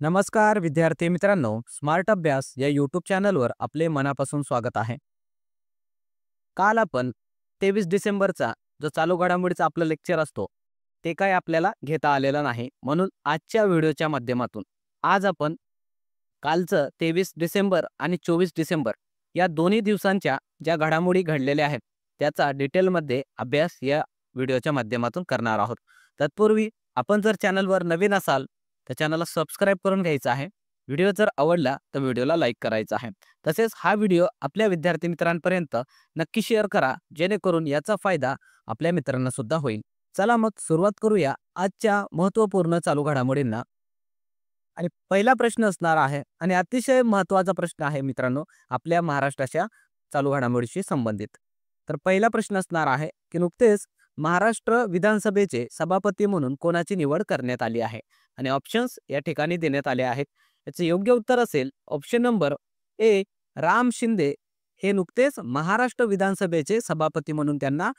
नमस्कार विद्यार्थी मित्रांनो, स्मार्ट अभ्यास या यूट्यूब चॅनलवर आपले मनापासून स्वागत आहे. काल आपण 23 डिसेंबरचा जो चालू घडामोडीचा आपलं लेक्चर असतो ते काय आपल्याला घेता आलेलं नाही. म्हणून आजच्या व्हिडिओच्या माध्यमातून आज आपण कालचं 23 डिसेंबर आणि 24 डिसेंबर या दोन्ही दिवसांच्या ज्या घडामोडी घडलेल्या आहेत त्याचा डिटेलमध्ये अभ्यास या व्हिडिओच्या माध्यमातून करणार आहोत. तत्पूर्वी आपण जर चॅनलवर नवीन असाल तर चॅनलला सबस्क्राईब करून घ्यायचं आहे. व्हिडिओ जर आवडला तर व्हिडिओला लाईक करायचा आहे. तसेच हा व्हिडिओ आपल्या विद्यार्थी मित्रांपर्यंत नक्की शेअर करा, जेणेकरून याचा फायदा आपल्या मित्रांना सुद्धा होईल. चला मग सुरुवात करूया आजच्या महत्त्वपूर्ण चालू घडामोडींना. आणि पहिला प्रश्न असणार आहे आणि अतिशय महत्त्वाचा प्रश्न आहे मित्रांनो, आपल्या महाराष्ट्राच्या चालू घडामोडीशी संबंधित. तर पहिला प्रश्न असणार आहे की नुकतेच महाराष्ट्र विधानसभेचे सभापती म्हणून कोणाची निवड करण्यात आली आहे आणि ऑप्शन्स या ठिकाणी देण्यात आले आहेत. याचे योग्य उत्तर असेल option number A, Ram Shinde. हे नुकतेच महाराष्ट्र विधानसभेचे सभापती म्हणून त्यांना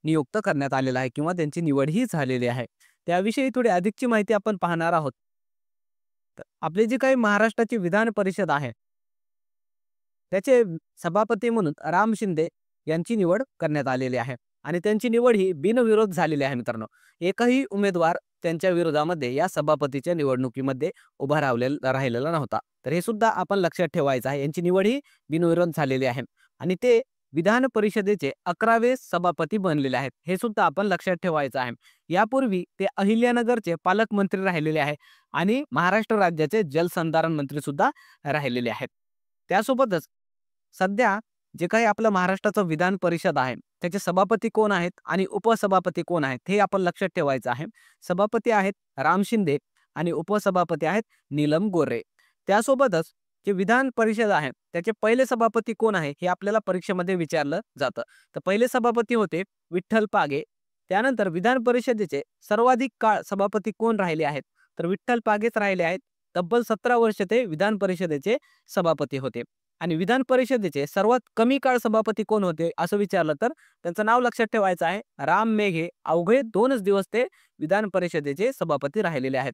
नियुक्त करण्यात आलेला आहे किंवा त्यांची निवडही झालेली आहे. त्याविषयी थोडी अधिकची माहिती आपण पाहणार आहोत. तर आपली जी काही महाराष्ट्राची विधान परिषद आहे त्याचे सभापती म्हणून राम शिंदे यांची निवड करण्यात आलेली आहे आणि त्यांची निवड ही बिनविरोध झालेली आहे मित्रांनो. एकही उमेदवार त्यांच्या विरोधामध्ये या सभापतीच्या निवडणुकीमध्ये उभा राहिलेला नव्हता. तर हे सुद्धा आपण लक्षात ठेवायचं आहे. यांची निवड ही बिनविरोध झालेली आहे आणि ते विधान परिषदेचे 11वे सभापती बनलेले आहेत. हे सुद्धा आपण लक्षात ठेवायचं आहे. यापूर्वी ते अहिल्यानगरचे पालकमंत्री राहिलेले आहेत आणि महाराष्ट्र राज्याचे जलसंधारण मंत्री सुद्धा राहिलेले आहेत. त्यासोबतच सध्या जे काही आपलं महाराष्ट्राचं विधान परिषद आहे त्याचे सभापती कोण आहेत आणि उपसभापती कोण आहेत हे आपण लक्षात ठेवायचं आहे. सभापती आहेत राम शिंदे आणि उपसभापती आहेत नीलम गोरे. त्यासोबतच जे विधान परिषद आहे त्याचे पहिले सभापती कोण आहे हे आपल्याला परीक्षेमध्ये विचारलं जातं. तर पहिले सभापती होते विठ्ठल पागे. त्यानंतर विधान परिषदेचे सर्वाधिक काळ सभापती कोण राहिले आहेत तर विठ्ठल पागेच राहिले आहेत. तब्बल 17 वर्ष ते विधान परिषदेचे सभापती होते. आणि विधान परिषदेचे सर्वात कमी काळ सभापती कोण होते असं विचारलं तर त्यांचं नाव लक्षात ठेवायचं आहे, राम मेघे. अवघे 2च दिवस ते विधान परिषदेचे सभापती राहिलेले आहेत.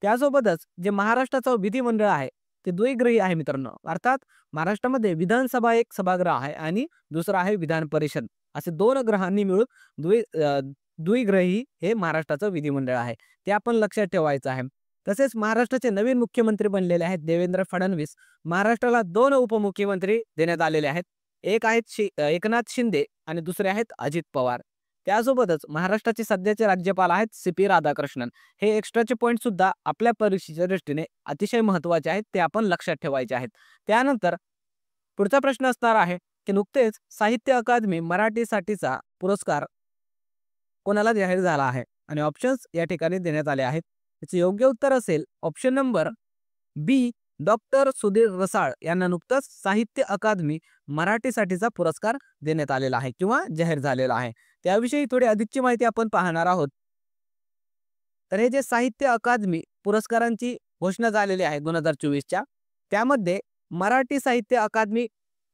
त्यासोबतच जे महाराष्ट्राचं विधिमंडळ आहे ते द्विग्रही आहे मित्रांनो. अर्थात महाराष्ट्रामध्ये विधानसभा एक सभागृह आहे आणि दुसरा आहे विधान परिषद. असे 2 ग्रहांनी मिळून द्विग्रही हे महाराष्ट्राचं विधिमंडळ आहे. ते आपण लक्षात ठेवायचं आहे. तसेच महाराष्ट्राचे नवीन मुख्यमंत्री बनलेले आहेत देवेंद्र फडणवीस. महाराष्ट्राला 2 उपमुख्यमंत्री देण्यात आलेले आहेत. एक आहेत एकनाथ शिंदे आणि दुसरे आहेत अजित पवार. त्यासोबतच महाराष्ट्राचे सध्याचे राज्यपाल आहेत सी.पी. राधाकृष्णन. हे एक्स्ट्राचे पॉईंट सुद्धा आपल्या परीक्षेच्या दृष्टीने अतिशय महत्त्वाचे आहेत, ते आपण लक्षात ठेवायचे आहेत. त्यानंतर पुढचा प्रश्न असणार आहे की नुकतेच साहित्य अकादमी मराठीसाठीचा पुरस्कार कोणाला जाहीर झाला आहे आणि ऑप्शन्स या ठिकाणी देण्यात आले आहेत. याचे योग्य उत्तर असेल ऑप्शन नंबर बी, डॉक्टर सुधीर रसाळ यांना नुकताच साहित्य अकादमी मराठीसाठीचा पुरस्कार देण्यात आलेला आहे किंवा जाहीर झालेला आहे. त्याविषयी थोडी अधिकची माहिती आपण पाहणार आहोत. तर हे जे साहित्य अकादमी पुरस्कारांची घोषणा झालेली आहे 2024च्या, त्यामध्ये मराठी साहित्य अकादमी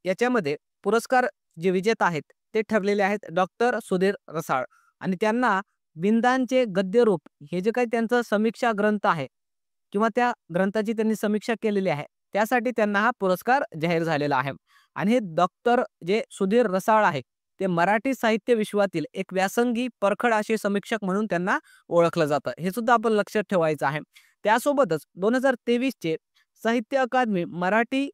याच्यामध्ये पुरस्कार जे विजेता आहेत ते ठरलेले आहेत डॉक्टर सुधीर रसाळ आणि त्यांना विंदांचे गद्यरूप हे जे काही त्यांचा समीक्षा ग्रंथ आहे किंवा त्या ग्रंथाची त्यांनी समीक्षा केलेली आहे त्यासाठी त्यांना हा पुरस्कार जाहीर झालेला आहे. आणि हे डॉक्टर जे सुधीर रसाळ आहे ते मराठी साहित्य विश्वातील एक व्यासंगी परखड असे समीक्षक म्हणून त्यांना ओळखलं जातं. हे सुद्धा आपण लक्षात ठेवायचं आहे. त्यासोबतच 2023चे साहित्य अकादमी मराठी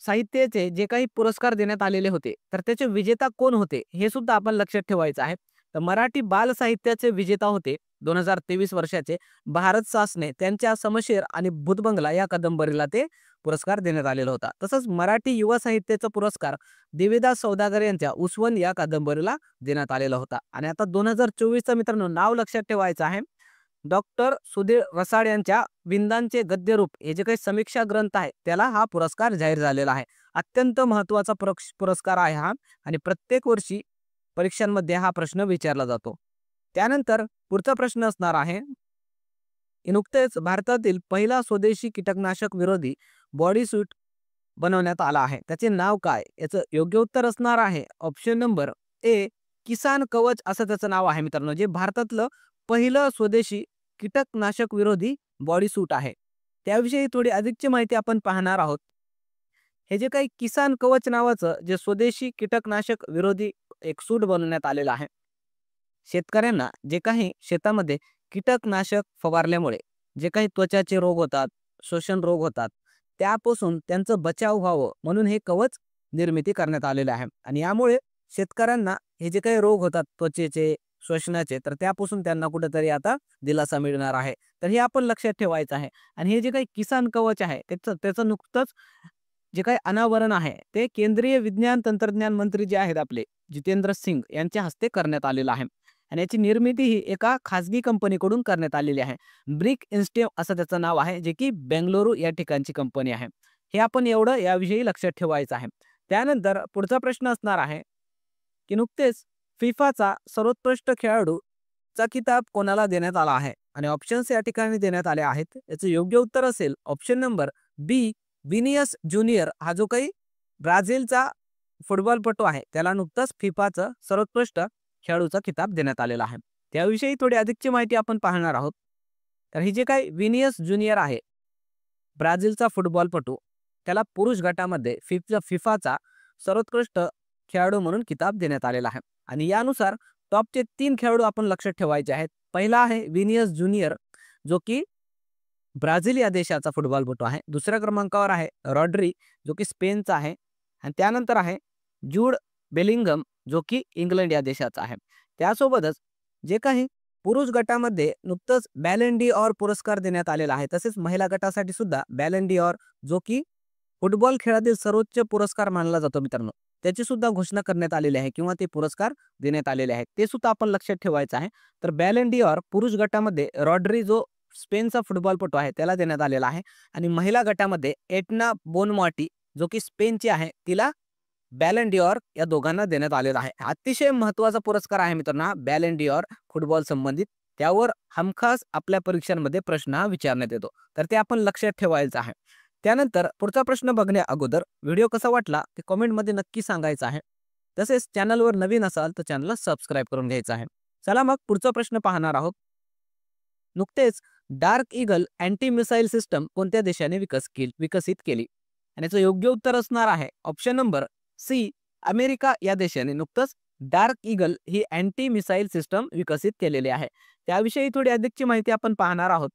साहित्याचे जे काही पुरस्कार देण्यात आलेले होते तर त्याचे विजेता कोण होते हे सुद्धा आपण लक्षात ठेवायचं आहे. तर मराठी बाल साहित्याचे विजेता होते 2023 वर्षाचे भारत सासने. त्यांच्या समशेर आणि भूतबंगला या कादंबरीला ते पुरस्कार देण्यात आलेला होता. तसंच मराठी युवा साहित्याचा पुरस्कार देवीदास सौदागर यांच्या उसवन या कादंबरीला देण्यात आलेला होता. आणि आता 2024चं मित्रांनो नाव लक्षात ठेवायचं आहे, डॉक्टर सुधीर रसाळ यांच्या विंदांचे गद्यरूप हे जे काही समीक्षा ग्रंथ आहे त्याला हा पुरस्कार जाहीर झालेला आहे. अत्यंत महत्त्वाचा पुरस्कार आहे हा आणि प्रत्येक वर्षी परीक्षांमध्ये हा प्रश्न विचारला जातो. त्यानंतर पुढचा प्रश्न असणार आहे, नुकतेच भारतातील पहिला स्वदेशी कीटकनाशक विरोधी बॉडी सूट बनवण्यात आला आहे. त्याचे नाव काय? याचं योग्य उत्तर असणार आहे ऑप्शन नंबर ए, किसान कवच असं त्याचं नाव आहे मित्रांनो. जे भारतातलं पहिलं स्वदेशी कीटकनाशक विरोधी बॉडी सूट आहे. त्याविषयी थोडी अधिकची माहिती आपण पाहणार आहोत. हे जे काही किसान कवच नावाचं जे स्वदेशी कीटकनाशक विरोधी एक सूट बनवण्यात आलेलं आहे. शेतकऱ्यांना जे काही शेतामध्ये कीटकनाशक फवारल्यामुळे जे काही त्वचाचे रोग होतात, श्वसन रोग होतात, त्यापासून त्यांचं बचाव व्हावं म्हणून हे कवच निर्मिती करण्यात आलेलं आहे. आणि यामुळे शेतकऱ्यांना हे जे काही रोग होतात त्वचेचे, श्वसनाचे, तर त्यापासून त्यांना कुठेतरी आता दिलासा मिळणार आहे. तर हे आपण लक्षात ठेवायचं आहे. आणि हे जे काही किसान कवच आहे त्याचं त्याचं नुकतंच जे काही अनावरण आहे ते केंद्रीय विज्ञान तंत्रज्ञान मंत्री जे आहेत आपले जितेंद्र सिंग यांच्या हस्ते करण्यात आलेलं आहे. आणि याची निर्मिती ही एका खाजगी कंपनीकडून करण्यात आलेली आहे. ब्रिक इन्स्टेम असं त्याचं नाव आहे, जे की बेंगळुरू या ठिकाणची कंपनी आहे. हे आपण एवढं याविषयी लक्षात ठेवायचं आहे. त्यानंतर पुढचा प्रश्न असणार आहे की नुकतेच फिफाचा सर्वोत्कृष्ट खेळाडूचा किताब कोणाला देण्यात आला आहे. आणि ऑप्शन्स या ठिकाणी देण्यात आले आहेत. याचं योग्य उत्तर असेल ऑप्शन नंबर बी, विनियस ज्युनियर. हा जो काही ब्राझीलचा फुटबॉलपटू आहे त्याला नुकताच फिफाचं सर्वोत्कृष्ट खेळाडूचा किताब देण्यात आलेला आहे. त्याविषयी थोडी अधिकची माहिती आपण पाहणार आहोत. तर ही जे काही विनियस ज्युनियर आहे ब्राझीलचा फुटबॉलपटू, त्याला पुरुष गटामध्ये फिफाचा सर्वोत्कृष्ट खेळाडू म्हणून किताब देण्यात आलेला आहे. आणि यानुसार टॉपचे 3 खेळाडू आपण लक्षात ठेवायचे आहेत. पहिला आहे विनियस ज्युनियर, जो की ब्राझील या देशाचा फुटबॉलपटू आहे. दुसऱ्या क्रमांकावर आहे रॉड्री, जो की स्पेनचा आहे. आणि त्यानंतर आहे जूड बेलिंगम, जो की इंग्लंड या देशाचा आहे. त्यासोबतच जे काही पुरुष गटामध्ये नुकतंच बॅलन डी ऑर पुरस्कार देण्यात आलेला आहे. तसेच महिला गटासाठी सुद्धा बॅलन डी ऑर, जो की फुटबॉल खेळातील सर्वोच्च पुरस्कार मानला जातो मित्रांनो, त्याची सुद्धा घोषणा करण्यात आलेली आहे किंवा ते पुरस्कार देण्यात आलेले आहेत. ते सुद्धा आपण लक्षात ठेवायचं आहे. तर बॅलन डी ऑर पुरुष गटामध्ये रॉड्री, जो स्पेनचा फुटबॉलपटू आहे, त्याला देण्यात आलेला आहे. आणि महिला गटामध्ये एटना बोनमॉटी, जो की स्पेनची आहे, तिला बॅलन डी ऑर या दोघांना देण्यात आलेला आहे. अतिशय महत्त्वाचा पुरस्कार आहे मित्रांनो बॅलन डी ऑर फुटबॉल संबंधित. त्यावर हमखास आपल्या परीक्षांमध्ये प्रश्न हा विचारण्यात येतो. तर ते आपण लक्षात ठेवायचं आहे. त्यानंतर पुढचा प्रश्न बघण्या अगोदर व्हिडिओ कसा वाटला ते कमेंटमध्ये नक्की सांगायचं आहे. तसेच चॅनलवर नवीन असाल तर चॅनलला सबस्क्राईब करून घ्यायचं आहे. चला मग पुढचा प्रश्न पाहणार आहोत. नुकतेच dark eagle anti missile system कोणत्या देशाने विकसित केली. आणि याचं योग्य उत्तर असणार आहे ऑप्शन नंबर सी, अमेरिका या देशाने नुकतंच डार्क ईगल ही अँटी मिसाईल सिस्टम विकसित केलेली आहे. त्याविषयी थोडी अधिकची माहिती आपण पाहणार आहोत.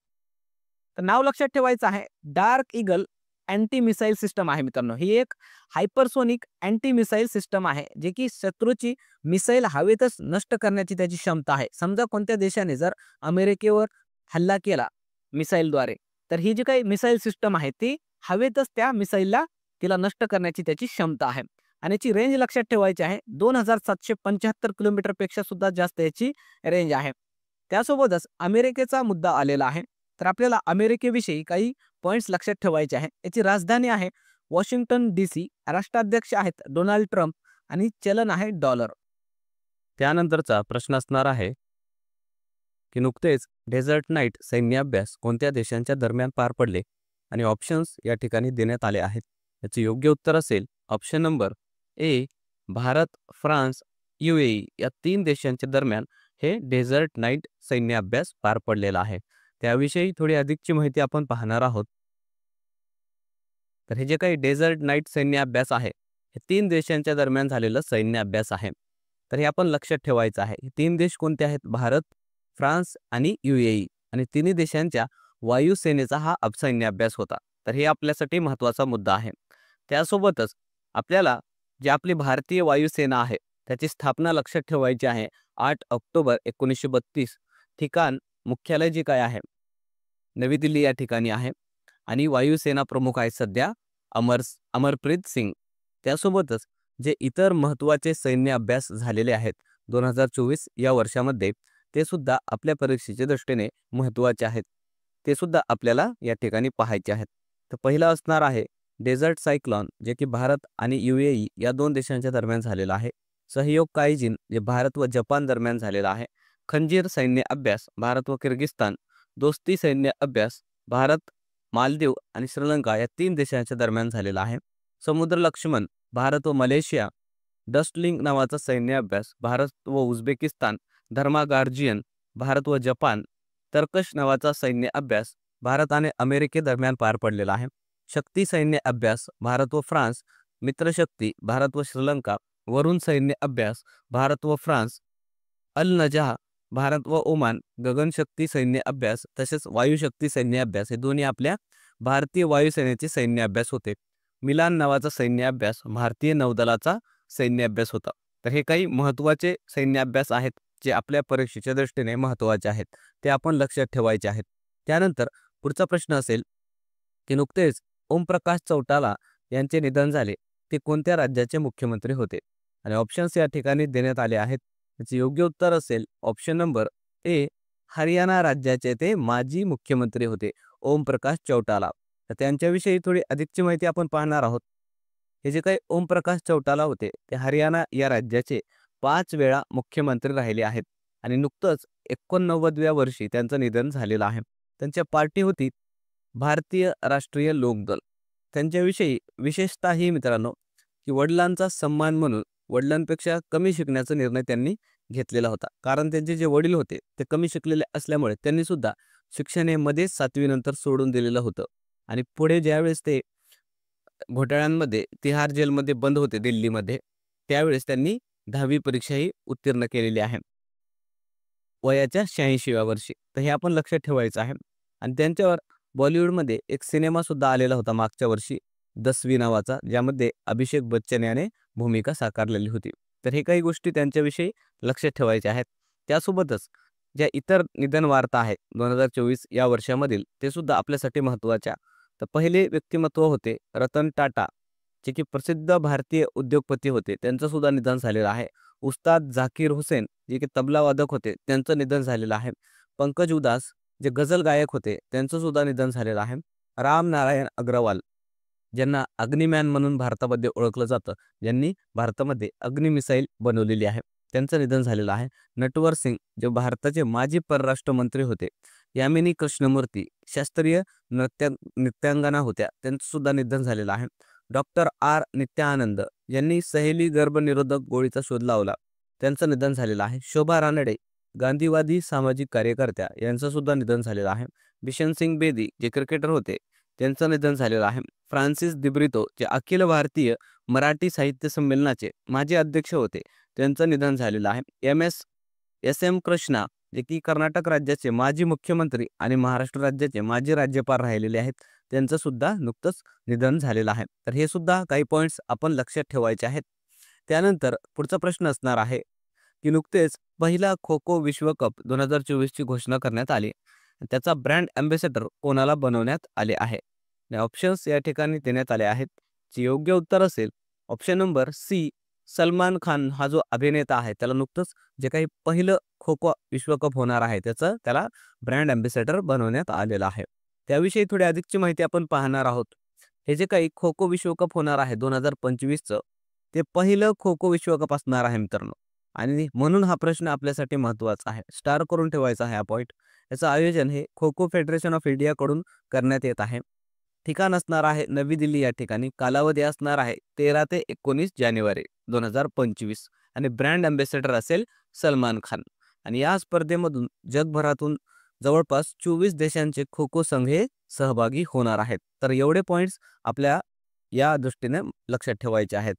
तर नाव लक्षात ठेवायचं आहे, dark eagle anti missile system आहे मित्रांनो. ही एक हायपरसोनिक अँटी मिसाईल सिस्टम आहे, जे की शत्रूची मिसाईल हवेतच नष्ट करण्याची त्याची क्षमता आहे. समजा कोणत्या देशाने जर अमेरिकेवर हल्ला केला मिसाईलद्वारे, तर ही जी काही मिसाईल सिस्टम आहे ती हवेतच त्या मिसाईलला तिला नष्ट करण्याची त्याची क्षमता आहे. आणि याची रेंज लक्षात ठेवायची आहे 2775 किलोमीटर पेक्षा सुद्धा जास्त याची रेंज आहे. त्यासोबतच अमेरिकेचा मुद्दा आलेला आहे. तर आपल्याला अमेरिकेविषयी काही पॉइंट्स लक्षात ठेवायचे आहे. याची राजधानी आहे वॉशिंग्टन DC, राष्ट्राध्यक्ष आहेत डोनाल्ड ट्रम्प आणि चलन आहे डॉलर. त्यानंतरचा प्रश्न असणार आहे की नुकतेच डेझर्ट नाईट सैन्य अभ्यास कोणत्या देशांच्या दरम्यान पार पडले. आणि ऑप्शन्स या ठिकाणी देण्यात आले आहेत. याचे योग्य उत्तर असेल option number A, Bharat, France, UAE या 3 देशांच्या दरम्यान हे डेझर्ट नाईट सैन्य अभ्यास पार पडलेला आहे. त्याविषयी थोडी अधिकची माहिती आपण पाहणार आहोत. तर हे जे काही डेझर्ट नाईट सैन्य अभ्यास आहे हे 3 देशांच्या दरम्यान झालेलं सैन्य अभ्यास आहे. तर हे आपण लक्षात ठेवायचं आहे. हे 3 देश कोणते आहेत? भारत, फ्रान्स आणि UAE. आणि तिन्ही देशांच्या वायुसेनेचा हा सैन्य अभ्यास होता. तर हे आपल्यासाठी महत्त्वाचा मुद्दा आहे. त्यासोबतच आपल्याला जी आपली भारतीय वायुसेना आहे त्याची स्थापना लक्षात ठेवायची आहे 8 ऑक्टोबर 1932. ठिकाण मुख्यालय जे काय आहे नवी दिल्ली या ठिकाणी आहे. आणि वायुसेना प्रमुख आहेत सध्या अमरप्रीत सिंग. त्यासोबतच जे इतर महत्त्वाचे सैन्य अभ्यास झालेले आहेत 2024 या वर्षामध्ये, ते सुद्धा आपल्या परीक्षेच्या दृष्टीने महत्त्वाचे आहेत. ते सुद्धा आपल्याला या ठिकाणी पाहायचे आहेत. तर पहिला असणार आहे डेझर्ट सायक्लॉन, जे की भारत आणि UAE या 2 देशांच्या दरम्यान झालेला आहे. सहयोग काईजिन जे भारत व जपान दरम्यान झालेला आहे. खंजीर सैन्य अभ्यास भारत व किर्गिस्तान. दोस्ती सैन्य अभ्यास भारत, मालदीव आणि श्रीलंका या 3 देशांच्या दरम्यान झालेला आहे. समुद्र लक्ष्मण भारत व मलेशिया. डस्टलिंग नावाचा सैन्य अभ्यास भारत व उझबेकिस्तान. धर्मा गार्जियन भारत व जपान. तर्कश नावाचा सैन्य अभ्यास भारत आणि अमेरिकेदरम्यान पार पडलेला आहे. शक्ती सैन्य अभ्यास भारत व फ्रान्स, मित्रशक्ती भारत व श्रीलंका, वरुण सैन्य अभ्यास भारत व फ्रान्स, अल नजह भारत व ओमान, गगनशक्ती सैन्य अभ्यास तसेच वायुशक्ती सैन्य अभ्यास हे दोन्ही आपल्या भारतीय वायुसेनेचे सैन्य अभ्यास होते. मिलान नावाचा सैन्य अभ्यास भारतीय नौदलाचा सैन्य अभ्यास होता. तर हे काही महत्त्वाचे सैन्य अभ्यास आहेत जे आपल्या परीक्षेच्या दृष्टीने महत्त्वाचे आहेत. ते आपण लक्षात ठेवायचे आहेत. त्यानंतर पुढचा प्रश्न असेल की नुकतेच ओमप्रकाश चौटाला यांचे निधन झाले. ते कोणत्या राज्याचे मुख्यमंत्री होते? आणि ऑप्शन्स या ठिकाणी देण्यात आले आहेत. त्याचे योग्य उत्तर असेल ऑप्शन नंबर ए, हरियाणा राज्याचे ते माजी मुख्यमंत्री होते ओमप्रकाश चौटाला. तर त्यांच्याविषयी थोडी अधिकची माहिती आपण पाहणार आहोत. हे जे काही ओमप्रकाश चौटाला होते ते हरियाणा या राज्याचे 5 वेळा मुख्यमंत्री राहिले आहेत आणि नुकतंच 89व्या वर्षी त्यांचं निधन झालेलं आहे. त्यांच्या पार्टी होती भारतीय राष्ट्रीय लोकदल. त्यांच्याविषयी विशेषतः ही मित्रांनो की वडिलांचा सन्मान म्हणून वडिलांपेक्षा कमी शिकण्याचा निर्णय त्यांनी घेतलेला होता. कारण त्यांचे जे वडील होते ते कमी शिकलेले असल्यामुळे त्यांनी सुद्धा शिक्षण हे मध्येच 7वी नंतर सोडून दिलेलं होतं आणि पुढे ज्यावेळेस ते घोटाळ्यांमध्ये तिहार जेलमध्ये बंद होते दिल्लीमध्ये, त्यावेळेस त्यांनी 10वी परीक्षाही उत्तीर्ण केलेली आहे वयाच्या 86व्या वर्षी. तर हे आपण लक्षात ठेवायचं आहे. आणि त्यांच्यावर बॉलिवूडमध्ये एक सिनेमा सुद्धा आलेला होता मागच्या वर्षी 10वी नावाचा, ज्यामध्ये अभिषेक बच्चन याने भूमिका साकारलेली होती. तर हे काही गोष्टी त्यांच्याविषयी लक्षात ठेवायच्या आहेत. त्यासोबतच ज्या इतर निधन वार्ता आहेत 2024 या वर्षामधील ते सुद्धा आपल्यासाठी महत्त्वाच्या. तर पहिले व्यक्तिमत्व होते रतन टाटा, जे की प्रसिद्ध भारतीय उद्योगपती होते. त्यांचं सुद्धा निधन झालेलं आहे. उस्ताद झाकीर हुसेन, जे की तबला वादक होते, त्यांचं निधन झालेलं आहे. पंकज उधास, जे गझल गायक होते, त्यांचं सुद्धा निधन झालेलं आहे. राम नारायण अग्रवाल, ज्यांना अग्निमॅन म्हणून भारतामध्ये ओळखलं जातं, ज्यांनी भारतामध्ये अग्नि मिसाईल बनवलेली आहे, त्यांचं निधन झालेलं आहे. नटवर सिंग, जे भारताचे माजी परराष्ट्र मंत्री होते. यामिनी कृष्णमूर्ती, शास्त्रीय नृत्यांगना होत्या, त्यांचं सुद्धा निधन झालेलं आहे. डॉक्टर आर नित्यानंद, यांनी सहेली गर्भनिरोधक गोळीचा शोध लावला, त्यांचं निधन झालेलं आहे. शोभा रानडे, गांधीवादी सामाजिक कार्यकर्त्या, यांचं सुद्धा निधन झालेलं आहे. बिशन सिंग बेदी, जे क्रिकेटर होते, त्यांचं निधन झालेलं आहे. फ्रान्सिस दिब्रितो, जे अखिल भारतीय मराठी साहित्य संमेलनाचे माजी अध्यक्ष होते, त्यांचं निधन झालेलं आहे. एस एम कृष्णा, जे की कर्नाटक राज्याचे माजी मुख्यमंत्री आणि महाराष्ट्र राज्याचे माजी राज्यपाल राहिलेले आहेत, त्यांचं सुद्धा नुकतंच निधन झालेलं आहे. तर हे सुद्धा काही पॉईंट्स आपण लक्षात ठेवायचे आहेत. त्यानंतर पुढचा प्रश्न असणार आहे की नुकतेच पहिला खो खो विश्वकप 2024ची घोषणा करण्यात आली. त्याचा ब्रँड अँबॅसेडर कोणाला बनवण्यात आले आहे? ऑप्शन्स या ठिकाणी देण्यात आले आहेत. जे योग्य उत्तर असेल option number C, Salman Khan हा जो अभिनेता आहे त्याला नुकतंच जे काही पहिलं खो खो विश्वकप होणार आहे त्याला ब्रँड अँबॅसेडर बनवण्यात आलेला आहे. त्याविषयी थोडी अधिकची माहिती आपण पाहणार आहोत. हे जे काही खो खो विश्वकप होणार आहे 2025चं, ते पहिलं खो खो विश्वकप असणार आहे मित्रांनो. आणि म्हणून हा प्रश्न आपल्यासाठी महत्त्वाचा आहे. स्टार करून ठेवायचा आहे हा पॉईंट. याचं आयोजन हे खो खो फेडरेशन ऑफ इंडियाकडून करण्यात येत आहे. ठिकाण असणार आहे नवी दिल्ली या ठिकाणी. कालावधी असणार आहे 13 ते 19 जानेवारी 2025 आणि ब्रँड अँबॅसेडर असेल सलमान खान. आणि या स्पर्धेमधून जगभरातून जवळपास 24 देशांचे खो खो संघ हे सहभागी होणार आहेत. तर एवढे पॉईंट्स आपल्या या दृष्टीने लक्षात ठेवायचे आहेत.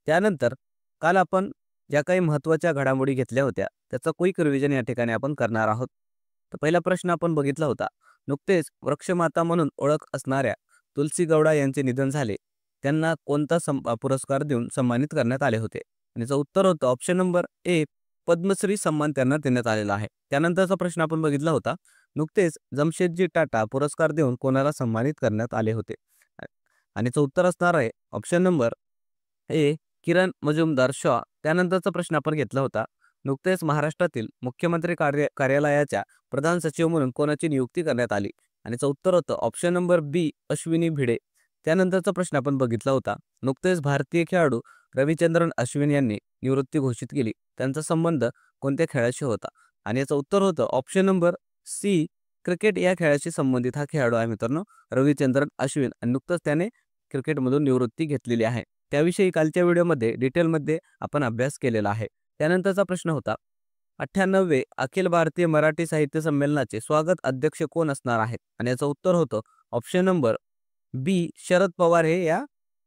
त्यानंतर काल आपण ज्या काही महत्त्वाच्या घडामोडी घेतल्या होत्या त्याचं क्विक रिव्हिजन या ठिकाणी आपण करणार आहोत. तर पहिला प्रश्न आपण बघितला होता. नुकतेच वृक्षमाता म्हणून ओळख असणाऱ्या तुलसी गौडा यांचे निधन झाले. त्यांना कोणता पुरस्कार देऊन सन्मानित करण्यात आले होते? आणि याचं उत्तर होतं ऑप्शन नंबर ए, पद्मश्री सन्मान त्यांना देण्यात आलेला आहे. त्यानंतरचा प्रश्न आपण बघितला होता. नुकतेच जमशेदजी टाटा पुरस्कार देऊन कोणाला सन्मानित करण्यात आले होते? आणि याचं उत्तर असणार आहे ऑप्शन नंबर ए, किरण मजुमदार शॉ. त्यानंतरचा प्रश्न आपण घेतला होता. नुकतेच महाराष्ट्रातील मुख्यमंत्री कार्यालयाच्या प्रधान सचिव म्हणून कोणाची नियुक्ती करण्यात आली? आणि याचं उत्तर होतं ऑप्शन नंबर बी, अश्विनी भिडे. त्यानंतरचा प्रश्न आपण बघितला होता. नुकतेच भारतीय खेळाडू रविचंद्रन अश्विन यांनी निवृत्ती घोषित केली. त्यांचा संबंध कोणत्या खेळाशी होता? आणि याचं उत्तर होतं ऑप्शन नंबर सी, क्रिकेट या खेळाशी संबंधित हा खेळाडू आहे मित्रांनो रविचंद्रन अश्विन. आणि नुकतंच त्याने क्रिकेटमधून निवृत्ती घेतलेली आहे. त्याविषयी कालच्या व्हिडिओमध्ये डिटेलमध्ये आपण अभ्यास केलेला आहे. त्यानंतरचा प्रश्न होता 98 अखिल भारतीय मराठी साहित्य संमेलनाचे स्वागत अध्यक्ष कोण असणार आहेत? आणि याचं उत्तर होतं ऑप्शन नंबर बी शरद पवार हे या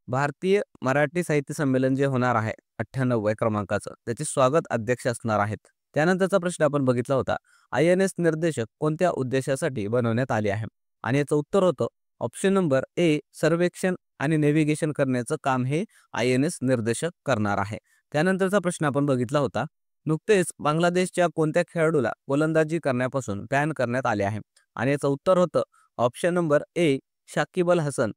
भारतीय मराठी साहित्य संमेलन जे होणार आहे 98व्या क्रमांकाचं त्याचे स्वागत अध्यक्ष असणार आहेत. त्यानंतरचा प्रश्न आपण बघितला होता INS निर्देशक कोणत्या उद्देशासाठी बनवण्यात आले आहे? आणि याचं उत्तर होतं ऑप्शन नंबर ए सर्वेक्षण आणि नेव्हिगेशन करण्याचं काम हे INS निर्देशक करणार आहे. त्यानंतरचा प्रश्न आपण बघितला होता नुकतेच बांगलादेशच्या कोणत्या खेळाडूला गोलंदाजी करण्यापासून बॅन करण्यात आले आहे? आणि याचं उत्तर होतं option number A Shakib Al Hasan.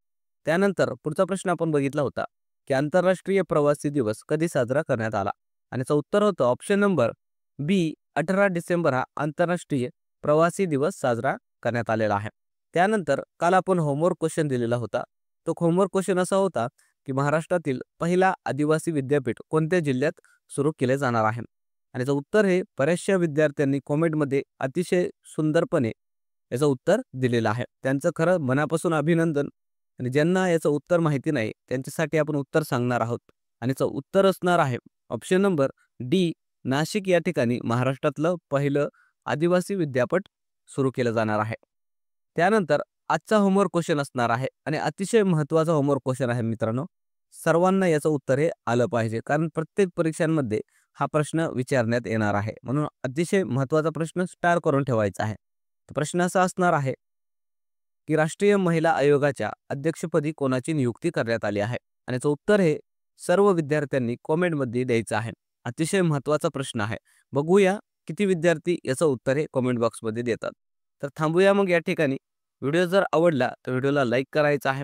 त्यानंतर पुढचा प्रश्न आपण बघितला होता की आंतरराष्ट्रीय प्रवासी दिवस कधी साजरा करण्यात आला? आणि याचं उत्तर होतं ऑप्शन नंबर बी 18 डिसेंबर हा आंतरराष्ट्रीय प्रवासी दिवस साजरा करण्यात आलेला आहे. त्यानंतर काल आपण होमवर्क क्वेश्चन दिलेला होता. तो होमवर्क क्वेश्चन असा होता की महाराष्ट्रातील पहिला आदिवासी विद्यापीठ कोणत्या जिल्ह्यात सुरू केले जाणार आहे? आणि याचं उत्तर हे बऱ्याचशा विद्यार्थ्यांनी कॉमेंटमध्ये अतिशय सुंदरपणे याचं उत्तर दिलेलं आहे. त्यांचं खरं मनापासून अभिनंदन. आणि ज्यांना याचं उत्तर माहिती नाही त्यांच्यासाठी आपण उत्तर सांगणार आहोत. आणि याचं उत्तर असणार आहे ऑप्शन नंबर डी नाशिक या ठिकाणी महाराष्ट्रातलं पहिलं आदिवासी विद्यापीठ सुरू केलं जाणार आहे. त्यानंतर आजचा होमवर्क क्वेश्चन असणार आहे आणि अतिशय महत्त्वाचा होमवर्क क्वेश्चन आहे मित्रांनो. सर्वांना याचं उत्तर हे आलं पाहिजे कारण प्रत्येक परीक्षांमध्ये हा प्रश्न विचारण्यात येणार आहे. म्हणून अतिशय महत्त्वाचा प्रश्न स्टार करून ठेवायचा आहे. प्रश्न असा असणार आहे की राष्ट्रीय महिला आयोगाच्या अध्यक्षपदी कोणाची नियुक्ती करण्यात आली आहे? आणि याचं उत्तर हे सर्व विद्यार्थ्यांनी कॉमेंटमध्ये द्यायचं आहे. अतिशय महत्त्वाचा प्रश्न आहे. बघूया किती विद्यार्थी याचं उत्तर हे कॉमेंट बॉक्समध्ये देतात. तर थांबूया मग या ठिकाणी. व्हिडिओ जर आवडला तर व्हिडिओला लाईक करायचा आहे.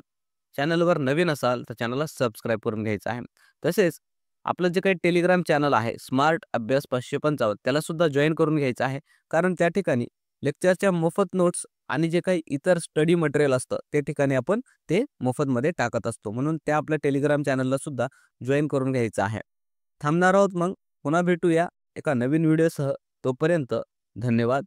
चॅनलवर नवीन असाल तर चॅनलला सबस्क्राईब करून घ्यायचं आहे. तसेच आपलं जे काही टेलिग्राम चॅनल आहे स्मार्ट अभ्यास 555 त्याला सुद्धा जॉईन करून घ्यायचं आहे. कारण त्या ठिकाणी लेक्चरच्या मोफत नोट्स आणि जे काही इतर स्टडी मटेरियल असतं ते ठिकाणी आपण ते मोफतमध्ये टाकत असतो. म्हणून त्या आपल्या टेलिग्राम चॅनलला सुद्धा जॉईन करून घ्यायचं आहे. थांबणार आहोत मग पुन्हा भेटूया एका नवीन व्हिडिओसह. तोपर्यंत धन्यवाद.